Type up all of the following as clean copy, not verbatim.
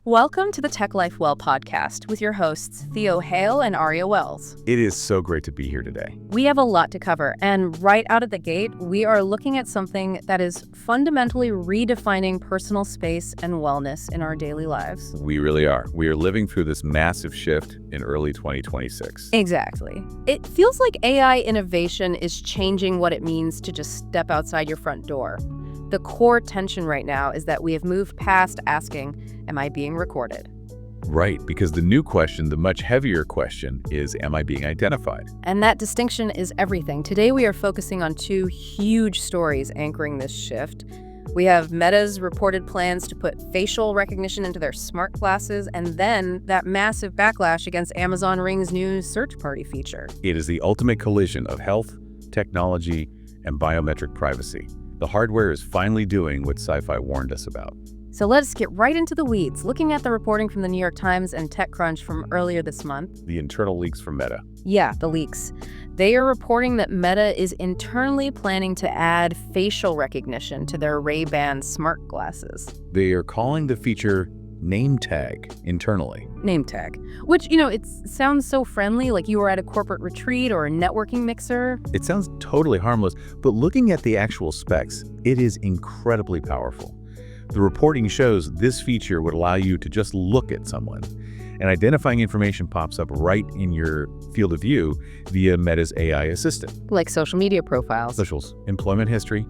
Welcome to the Tech Life Well podcast with your hosts, Theo Hale and Aria Wells. It is so great to be here today. We have a lot to cover, and right out of the gate, we are looking at something that is fundamentally redefining personal space and wellness in our daily lives. We really are. We are living through this massive shift in early 2026. Exactly. It feels like AI innovation is changing what it means to just step outside your front door. The core tension right now is that we have moved past asking, am I being recorded? Right, because the new question, the much heavier question, is am I being identified? And that distinction is everything. Today we are focusing on two huge stories anchoring this shift. We have Meta's reported plans to put facial recognition into their smart glasses, and then that massive backlash against Amazon Ring's new search party feature. It is the ultimate collision of health, technology, and biometric privacy. The hardware is finally doing what sci-fi warned us about. So let's get right into the weeds, looking at the reporting from the New York Times and TechCrunch from earlier this month. The internal leaks from Meta. Yeah, the leaks. They are reporting that Meta is internally planning to add facial recognition to their Ray-Ban smart glasses. They are calling the feature name tag internally. Name tag, which, it sounds so friendly, like you were at a corporate retreat or a networking mixer. It sounds totally harmless, but looking at the actual specs, it is incredibly powerful. The reporting shows this feature would allow you to just look at someone, and identifying information pops up right in your field of view via Meta's AI assistant. Like social media profiles. Socials, employment history,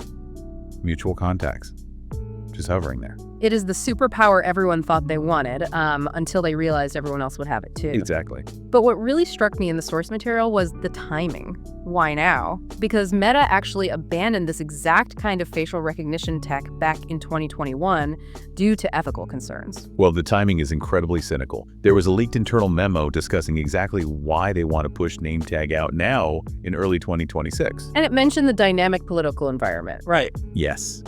mutual contacts, just hovering there. It is the superpower everyone thought they wanted until they realized everyone else would have it too. Exactly. But what really struck me in the source material was the timing. Why now? Because Meta actually abandoned this exact kind of facial recognition tech back in 2021 due to ethical concerns. Well, the timing is incredibly cynical. There was a leaked internal memo discussing exactly why they want to push name tag out now in early 2026. And it mentioned the dynamic political environment. Right. Yes.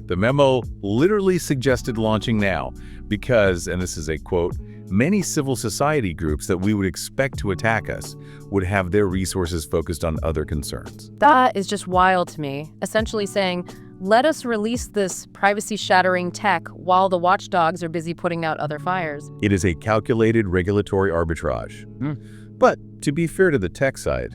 The memo literally suggested launching now because, and this is a quote, many civil society groups that we would expect to attack us would have their resources focused on other concerns. That is just wild to me. Essentially saying, let us release this privacy-shattering tech while the watchdogs are busy putting out other fires. It is a calculated regulatory arbitrage. But to be fair to the tech side,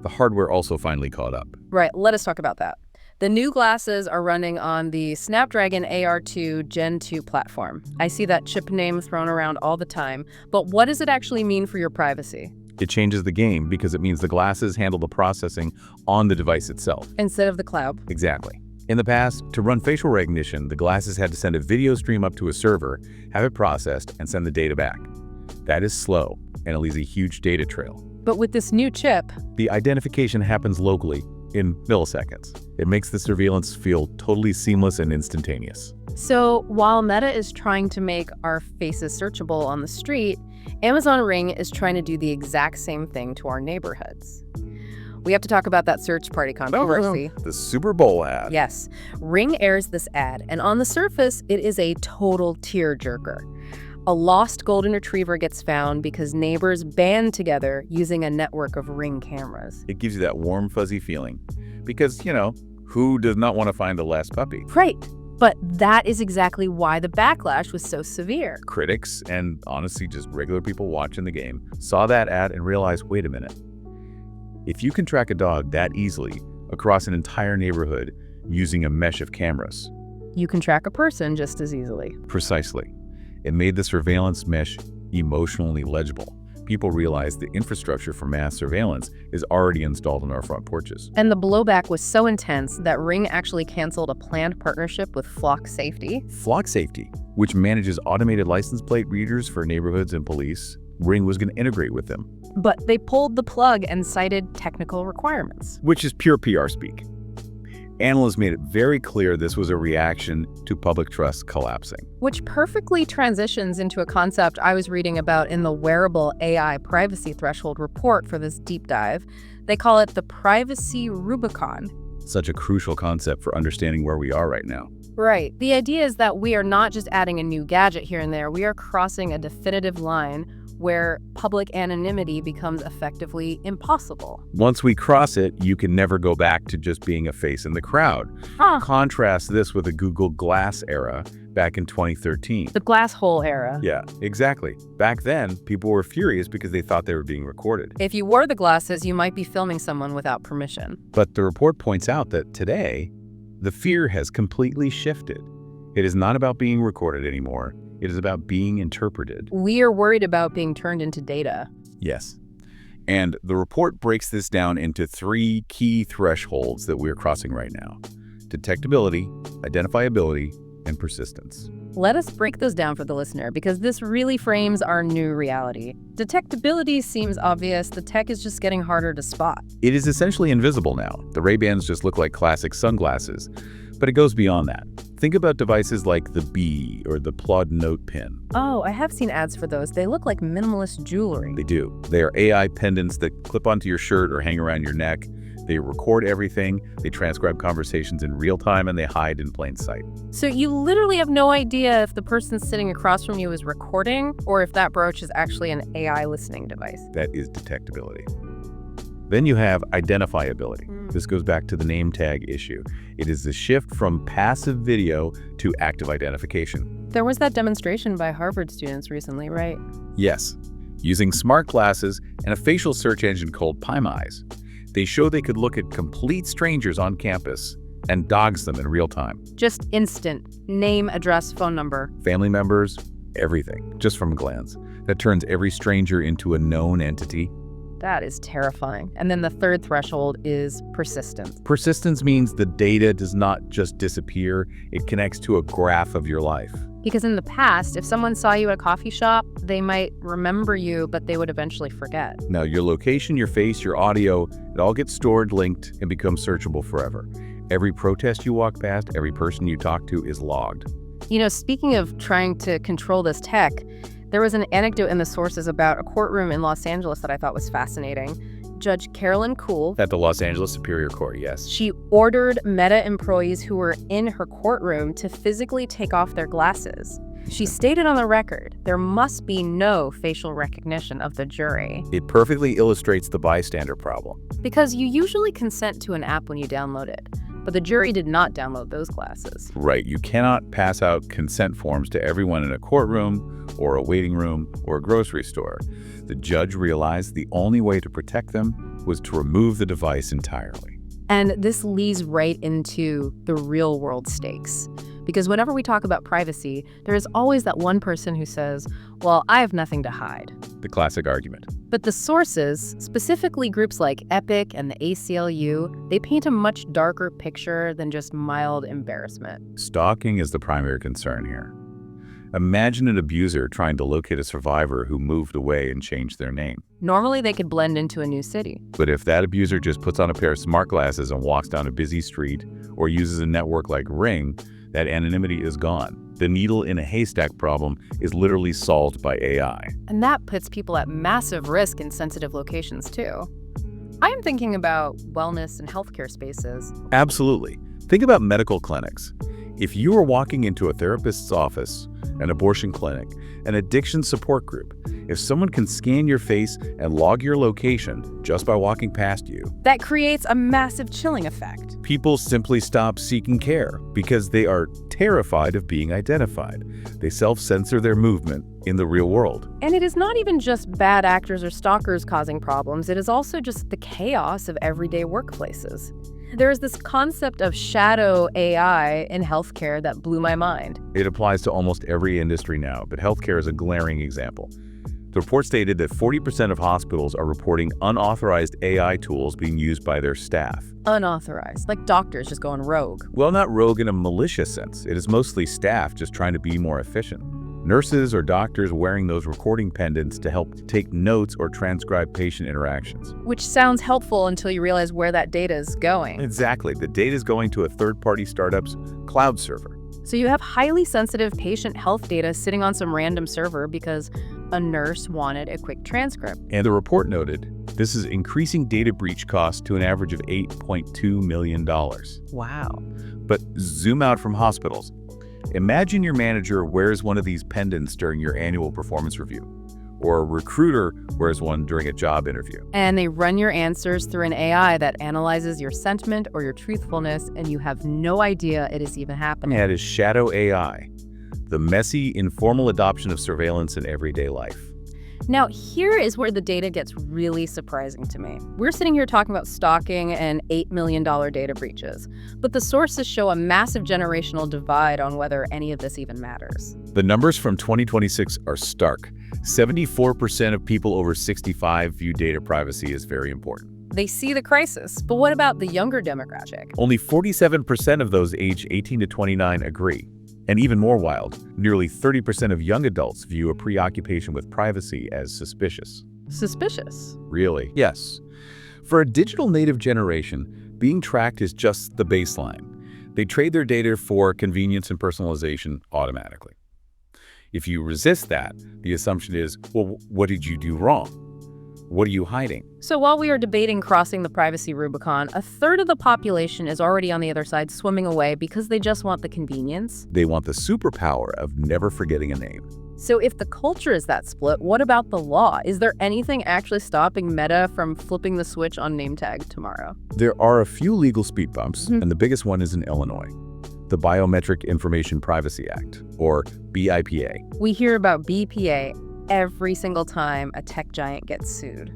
the hardware also finally caught up. Right, let us talk about that. The new glasses are running on the Snapdragon AR2 Gen 2 platform. I see that chip name thrown around all the time, but what does it actually mean for your privacy? It changes the game because it means the glasses handle the processing on the device itself. Instead of the cloud. Exactly. In the past, to run facial recognition, the glasses had to send a video stream up to a server, have it processed, and send the data back. That is slow, and it leaves a huge data trail. But with this new chip, the identification happens locally, in milliseconds. It makes the surveillance feel totally seamless and instantaneous. So while Meta is trying to make our faces searchable on the street, Amazon Ring is trying to do the exact same thing to our neighborhoods. We have to talk about that search party controversy. The Super Bowl ad. Yes. Ring airs this ad, and on the surface, it is a total tearjerker. A lost golden retriever gets found because neighbors band together using a network of Ring cameras. It gives you that warm, fuzzy feeling. Because, who does not want to find the last puppy? Right. But that is exactly why the backlash was so severe. Critics, and honestly just regular people watching the game, saw that ad and realized, wait a minute. If you can track a dog that easily across an entire neighborhood using a mesh of cameras, you can track a person just as easily. Precisely. It made the surveillance mesh emotionally legible. People realized the infrastructure for mass surveillance is already installed on our front porches. And the blowback was so intense that Ring actually canceled a planned partnership with Flock Safety. Flock Safety, which manages automated license plate readers for neighborhoods and police, Ring was going to integrate with them. But they pulled the plug and cited technical requirements. Which is pure PR speak. Analysts made it very clear this was a reaction to public trust collapsing. Which perfectly transitions into a concept I was reading about in the Wearable AI privacy threshold report for this deep dive. They call it the privacy Rubicon. Such a crucial concept for understanding where we are right now. Right. The idea is that we are not just adding a new gadget here and there, we are crossing a definitive line where public anonymity becomes effectively impossible. Once we cross it, you can never go back to just being a face in the crowd. Contrast this with the Google Glass era back in 2013. The glass hole era. Yeah, exactly. Back then, people were furious because they thought they were being recorded. If you wore the glasses, you might be filming someone without permission. But the report points out that today, the fear has completely shifted. It is not about being recorded anymore. It is about being interpreted. We are worried about being turned into data. Yes. And the report breaks this down into 3 key thresholds that we're crossing right now: detectability, identifiability, and persistence. Let us break those down for the listener, because this really frames our new reality. Detectability seems obvious. The tech is just getting harder to spot. It is essentially invisible now. The Ray-Bans just look like classic sunglasses, but it goes beyond that. Think about devices like the Bee or the Plod Note Pin. Oh, I have seen ads for those. They look like minimalist jewelry. They do. They are AI pendants that clip onto your shirt or hang around your neck. They record everything, they transcribe conversations in real time, and they hide in plain sight. So you literally have no idea if the person sitting across from you is recording or if that brooch is actually an AI listening device. That is detectability. Then you have identifiability. This goes back to the name tag issue. It is the shift from passive video to active identification. There was that demonstration by Harvard students recently, right? Yes. Using smart glasses and a facial search engine called PyMeyes, they show they could look at complete strangers on campus and dogs them in real time. Just instant. Name, address, phone number. Family members, everything, just from a glance. That turns every stranger into a known entity. That is terrifying. And then the third threshold is persistence. Persistence means the data does not just disappear, it connects to a graph of your life. Because in the past, if someone saw you at a coffee shop, they might remember you, but they would eventually forget. Now, your location, your face, your audio, it all gets stored, linked, and becomes searchable forever. Every protest you walk past, every person you talk to is logged. You know, speaking of trying to control this tech, there was an anecdote in the sources about a courtroom in Los Angeles that I thought was fascinating. Judge Carolyn Kuhl, At the Los Angeles Superior Court, yes. she ordered Meta employees who were in her courtroom to physically take off their glasses. She stated on the record, there must be no facial recognition of the jury. It perfectly illustrates the bystander problem. Because you usually consent to an app when you download it, but the jury did not download those glasses. Right, you cannot pass out consent forms to everyone in a courtroom or a waiting room or a grocery store. The judge realized the only way to protect them was to remove the device entirely. And this leads right into the real world stakes. Because whenever we talk about privacy, there is always that one person who says, well, I have nothing to hide. The classic argument. But the sources, specifically groups like Epic and the ACLU, they paint a much darker picture than just mild embarrassment. Stalking is the primary concern here. Imagine an abuser trying to locate a survivor who moved away and changed their name. Normally, they could blend into a new city. But if that abuser just puts on a pair of smart glasses and walks down a busy street or uses a network like Ring, that anonymity is gone. The needle in a haystack problem is literally solved by AI. And that puts people at massive risk in sensitive locations, too. I am thinking about wellness and healthcare spaces. Absolutely. Think about medical clinics. If you are walking into a therapist's office, an abortion clinic, an addiction support group, if someone can scan your face and log your location just by walking past you, that creates a massive chilling effect. People simply stop seeking care because they are terrified of being identified. They self-censor their movement in the real world. And it is not even just bad actors or stalkers causing problems. It is also just the chaos of everyday workplaces. There is this concept of shadow AI in healthcare that blew my mind. It applies to almost every industry now, but healthcare is a glaring example. The report stated that 40% of hospitals are reporting unauthorized AI tools being used by their staff. Unauthorized, like doctors just going rogue. Well, not rogue in a malicious sense. It is mostly staff just trying to be more efficient. Nurses or doctors wearing those recording pendants to help take notes or transcribe patient interactions. Which sounds helpful until you realize where that data is going. Exactly. The data is going to a third-party startup's cloud server. So you have highly sensitive patient health data sitting on some random server because a nurse wanted a quick transcript. And the report noted, this is increasing data breach costs to an average of $8.2 million. Wow. But zoom out from hospitals. Imagine your manager wears one of these pendants during your annual performance review, or a recruiter wears one during a job interview. And they run your answers through an AI that analyzes your sentiment or your truthfulness, and you have no idea it is even happening. That is shadow AI. the messy, informal adoption of surveillance in everyday life. Now, here is where the data gets really surprising to me. We're sitting here talking about stalking and $8 million data breaches, but the sources show a massive generational divide on whether any of this even matters. The numbers from 2026 are stark. 74% of people over 65 view data privacy as very important. They see the crisis, but what about the younger demographic? Only 47% of those aged 18 to 29 agree. And even more wild, nearly 30% of young adults view a preoccupation with privacy as suspicious. Suspicious? Really? Yes. For a digital native generation, being tracked is just the baseline. They trade their data for convenience and personalization automatically. If you resist that, the assumption is, well, what did you do wrong? What are you hiding? So while we are debating crossing the privacy Rubicon, a third of the population is already on the other side swimming away because they just want the convenience. They want the superpower of never forgetting a name. So if the culture is that split, what about the law? Is there anything actually stopping Meta from flipping the switch on name tag tomorrow? There are a few legal speed bumps, and the biggest one is in Illinois. The Biometric Information Privacy Act, or BIPA. We hear about BPA every single time a tech giant gets sued.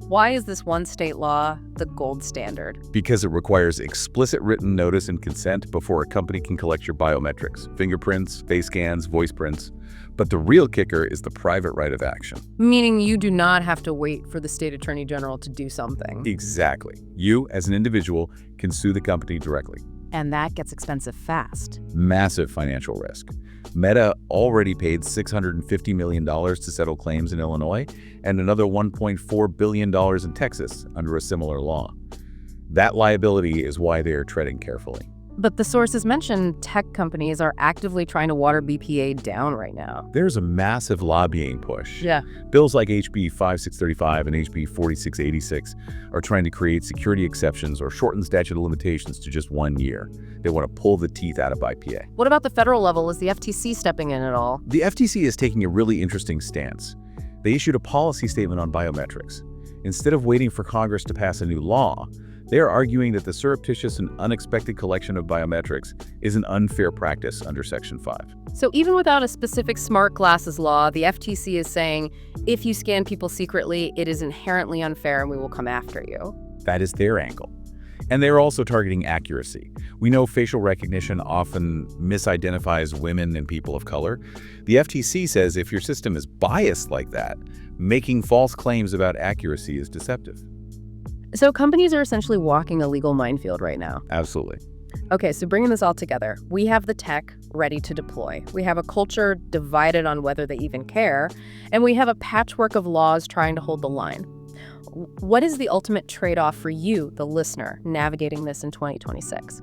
Why is this one state law the gold standard? Because it requires explicit written notice and consent before a company can collect your biometrics, fingerprints, face scans, voice prints. But the real kicker is the private right of action. Meaning you do not have to wait for the state attorney general to do something. Exactly. You, as an individual, can sue the company directly. And that gets expensive fast. Massive financial risk. Meta already paid $650 million to settle claims in Illinois and another $1.4 billion in Texas under a similar law. That liability is why they are treading carefully. But the sources mentioned tech companies are actively trying to water BPA down right now. There's a massive lobbying push. Yeah. Bills like HB 5635 and HB 4686 are trying to create security exceptions or shorten statute of limitations to just 1 year. They want to pull the teeth out of BPA. What about the federal level? Is the FTC stepping in at all? The FTC is taking a really interesting stance. They issued a policy statement on biometrics. Instead of waiting for Congress to pass a new law, they are arguing that the surreptitious and unexpected collection of biometrics is an unfair practice under Section 5. So even without a specific smart glasses law, the FTC is saying, if you scan people secretly, it is inherently unfair and we will come after you. That is their angle. And they're also targeting accuracy. We know facial recognition often misidentifies women and people of color. The FTC says if your system is biased like that, making false claims about accuracy is deceptive. So companies are essentially walking a legal minefield right now. Absolutely. Okay, so bringing this all together, we have the tech ready to deploy. We have a culture divided on whether they even care, and we have a patchwork of laws trying to hold the line. What is the ultimate trade-off for you, the listener, navigating this in 2026?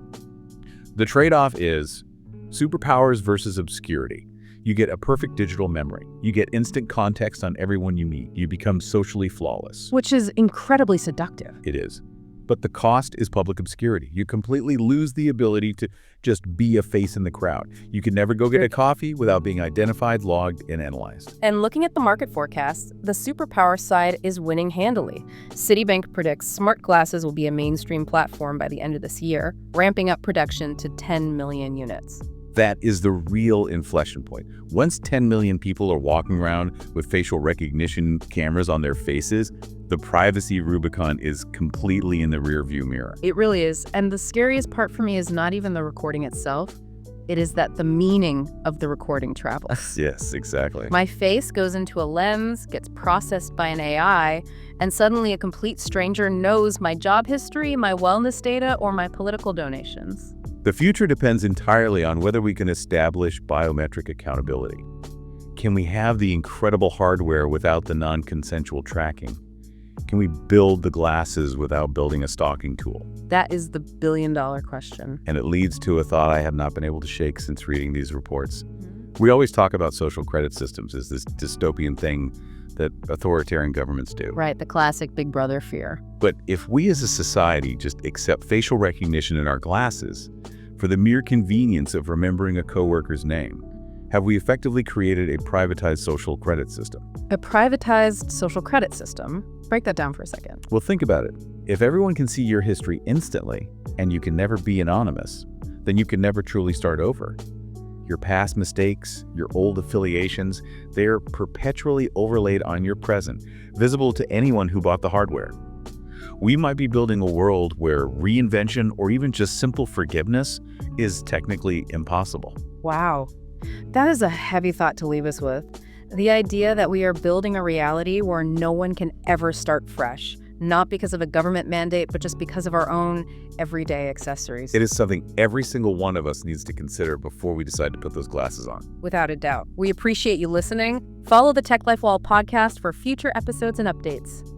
The trade-off is superpowers versus obscurity. You get a perfect digital memory. You get instant context on everyone you meet. You become socially flawless. Which is incredibly seductive. It is. But the cost is public obscurity. You completely lose the ability to just be a face in the crowd. You can never go get a coffee without being identified, logged, and analyzed. And looking at the market forecasts, the superpower side is winning handily. Citibank predicts smart glasses will be a mainstream platform by the end of this year, ramping up production to 10 million units. That is the real inflection point. Once 10 million people are walking around with facial recognition cameras on their faces, the privacy Rubicon is completely in the rearview mirror. It really is. And the scariest part for me is not even the recording itself. It is that the meaning of the recording travels. Yes, exactly. My face goes into a lens, gets processed by an AI, and suddenly a complete stranger knows my job history, my wellness data, or my political donations. The future depends entirely on whether we can establish biometric accountability. Can we have the incredible hardware without the non-consensual tracking? Can we build the glasses without building a stalking tool? That is the billion-dollar question. And it leads to a thought I have not been able to shake since reading these reports. We always talk about social credit systems as this dystopian thing that authoritarian governments do. Right, the classic Big Brother fear. But if we as a society just accept facial recognition in our glasses for the mere convenience of remembering a coworker's name, have we effectively created a privatized social credit system? A privatized social credit system? Break that down for a second. Well, think about it. If everyone can see your history instantly, and you can never be anonymous, then you can never truly start over. Your past mistakes, your old affiliations, they're perpetually overlaid on your present, visible to anyone who bought the hardware. We might be building a world where reinvention or even just simple forgiveness is technically impossible. Wow. That is a heavy thought to leave us with. The idea that we are building a reality where no one can ever start fresh, not because of a government mandate, but just because of our own everyday accessories. It is something every single one of us needs to consider before we decide to put those glasses on. Without a doubt. We appreciate you listening. Follow the Tech Life Wall podcast for future episodes and updates.